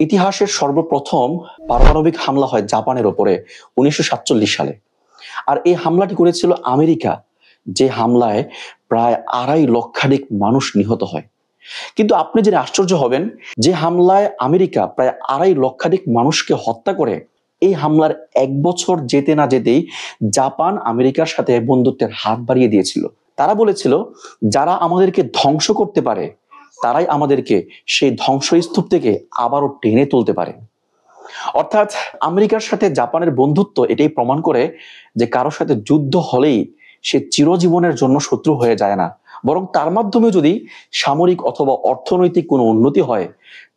ইতিহাসের সর্বপ্রথম পারমাণবিক হামলা হয় জাপানের ওপরে 1947 সালে। আর এই হামলাটি করেছিল আমেরিকা, যে হামলায় প্রায় 2.5 লক্ষাধিক মানুষ নিহত হয়। কিন্তু আপনি জেনে আশ্চর্য হবেন, যে হামলায় আমেরিকা প্রায় 2.5 লক্ষাধিক মানুষকে হত্যা করে, এই হামলার 1 বছর যেতে না যেতেই জাপান আমেরিকার সাথে বন্ধুত্বের হাত বাড়িয়ে দিয়েছিল। তারা বলেছিল, যারা আমাদেরকে ধ্বংস করতে পারে তারাই আমাদেরকে সেই ধ্বংসস্তূপ থেকে আবারও টেনে তুলতে পারে। অর্থাৎ আমেরিকার সাথে জাপানের বন্ধুত্ব এটাই প্রমাণ করে যে কারোর সাথে যুদ্ধ হলেই সে চিরজীবনের জন্য শত্রু হয়ে যায় না, বরং তার মাধ্যমে যদি সামরিক অথবা অর্থনৈতিক কোনো উন্নতি হয়,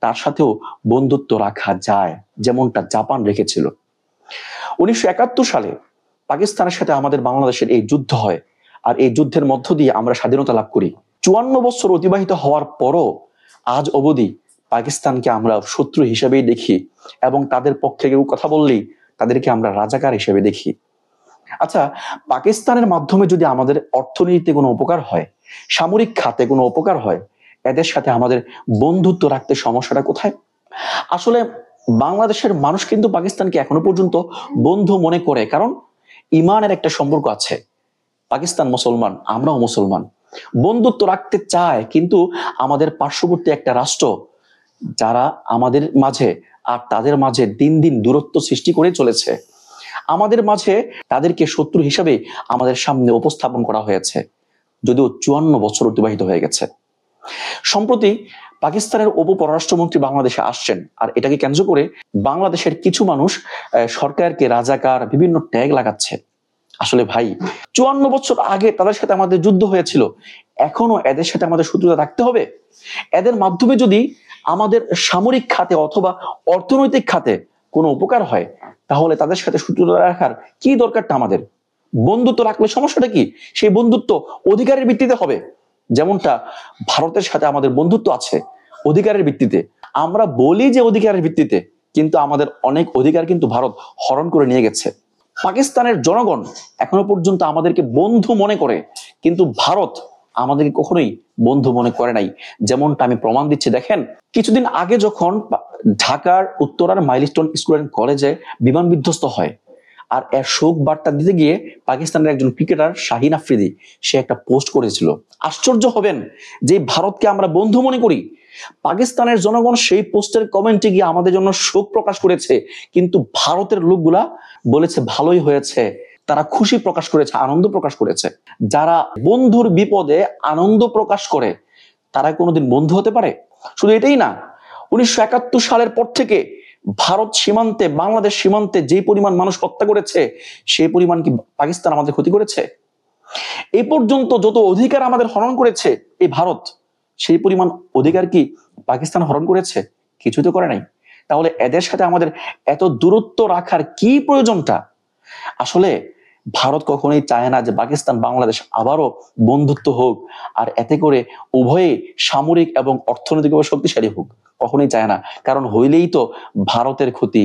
তার সাথেও বন্ধুত্ব রাখা যায়, যেমনটা জাপান রেখেছিল। 1971 সালে পাকিস্তানের সাথে আমাদের বাংলাদেশের এই যুদ্ধ হয়, আর এই যুদ্ধের মধ্য দিয়ে আমরা স্বাধীনতা লাভ করি। 54 বছর অতিবাহিত হওয়ার পরও আজ অবধি পাকিস্তানকে আমরা শত্রু হিসেবেই দেখি, এবং তাদের পক্ষে কেউ কথা বললেই তাদেরকে আমরা রাজাকার হিসেবে দেখি। আচ্ছা, পাকিস্তানের মাধ্যমে যদি আমাদের অর্থনীতিতে কোনো উপকার হয়, সামরিক খাতে কোনো উপকার হয়, এদের সাথে আমাদের বন্ধুত্ব রাখতে সমস্যাটা কোথায়? আসলে বাংলাদেশের মানুষ কিন্তু পাকিস্তানকে এখনো পর্যন্ত বন্ধু মনে করে, কারণ ইমানের একটা সম্পর্ক আছে। পাকিস্তান মুসলমান, আমরাও মুসলমান, বন্ধুত্ব রাখতে চায়, কিন্তু আমাদের পার্শ্ববর্তী একটা রাষ্ট্র যারা আমাদের মাঝে আর তাদের মাঝে দিন দিন দূরত্ব সৃষ্টি করে চলেছে। আমাদের মাঝে তাদেরকে শত্রু হিসেবে আমাদের সামনে উপস্থাপন করা হয়েছে, যদিও 54 বছর অতিবাহিত হয়ে গেছে। সম্প্রতি পাকিস্তানের উপপররাষ্ট্রমন্ত্রী বাংলাদেশে আসছেন, আর এটাকে কেন্দ্র করে বাংলাদেশের কিছু মানুষ সরকারকে রাজাকার বিভিন্ন ট্যাগ লাগাচ্ছে। আসলে ভাই, 54 বছর আগে তাদের সাথে আমাদের যুদ্ধ হয়েছিল, এখনো এদের সাথে আমাদের শত্রুতা রাখতে হবে? এদের মাধ্যমে যদি আমাদের সামরিক খাতে অথবা অর্থনৈতিক খাতে কোনো উপকার হয়, তাহলে তাদের সাথে শত্রুতা রাখার কি দরকারটা আমাদের? বন্ধুত্ব রাখলে সমস্যাটা কি? সেই বন্ধুত্ব অধিকারের ভিত্তিতে হবে, যেমনটা ভারতের সাথে আমাদের বন্ধুত্ব আছে অধিকারের ভিত্তিতে। আমরা বলি যে অধিকারের ভিত্তিতে, কিন্তু আমাদের অনেক অধিকার কিন্তু ভারত হরণ করে নিয়ে গেছে। পাকিস্তানের জনগণ এখনো পর্যন্ত আমাদেরকে বন্ধু মনে করে, কিন্তু ভারত আমাদেরকে কখনোই বন্ধু মনে করে নাই, যেমনটা আমি প্রমাণ দিচ্ছি। দেখেন, কিছুদিন আগে যখন ঢাকার উত্তরার মাইলস্টোন স্কুল অ্যান্ড কলেজে বিমান বিধ্বস্ত হয়, আর এর শোক বার্তা দিতে গিয়ে পাকিস্তানের একজন ক্রিকেটার শাহিন আফ্রিদি সে একটা পোস্ট করেছিল। আশ্চর্য হবেন যে ভারতকে আমরা বন্ধু মনে করি, পাকিস্তানের জনগণ সেই পোস্টের কমেন্টে গিয়ে আমাদের জন্য শোক প্রকাশ করেছে, কিন্তু ভারতের লোকগুলা বলেছে ভালোই হয়েছে, তারা খুশি প্রকাশ করেছে, আনন্দ প্রকাশ করেছে। যারা বন্ধুর বিপদে আনন্দ প্রকাশ করে, তারা কোনোদিন বন্ধু হতে পারে? শুধু এটাই না, 1971 সালের পর থেকে ভারত সীমান্তে, বাংলাদেশ সীমান্তে যে পরিমাণ মানুষ হত্যা করেছে, সেই পরিমাণ কি পাকিস্তান আমাদের ক্ষতি করেছে? এই পর্যন্ত যত অধিকার আমাদের হরণ করেছে এই ভারত, সেই পরিমাণ অধিকার কি পাকিস্তান হরণ করেছে? কিছু তো করে নাই। তাহলে এদের সাথে আমাদের এত দূরত্ব রাখার কি প্রয়োজনটা? আসলে ভারত কখনোই চায় না যে পাকিস্তান বাংলাদেশ আবারও বন্ধুত্ব হোক, আর এতে করে উভয়ে সামরিক এবং অর্থনৈতিকভাবে শক্তিশালী হোক, কখনোই চায় না। কারণ হইলেই তো ভারতের ক্ষতি।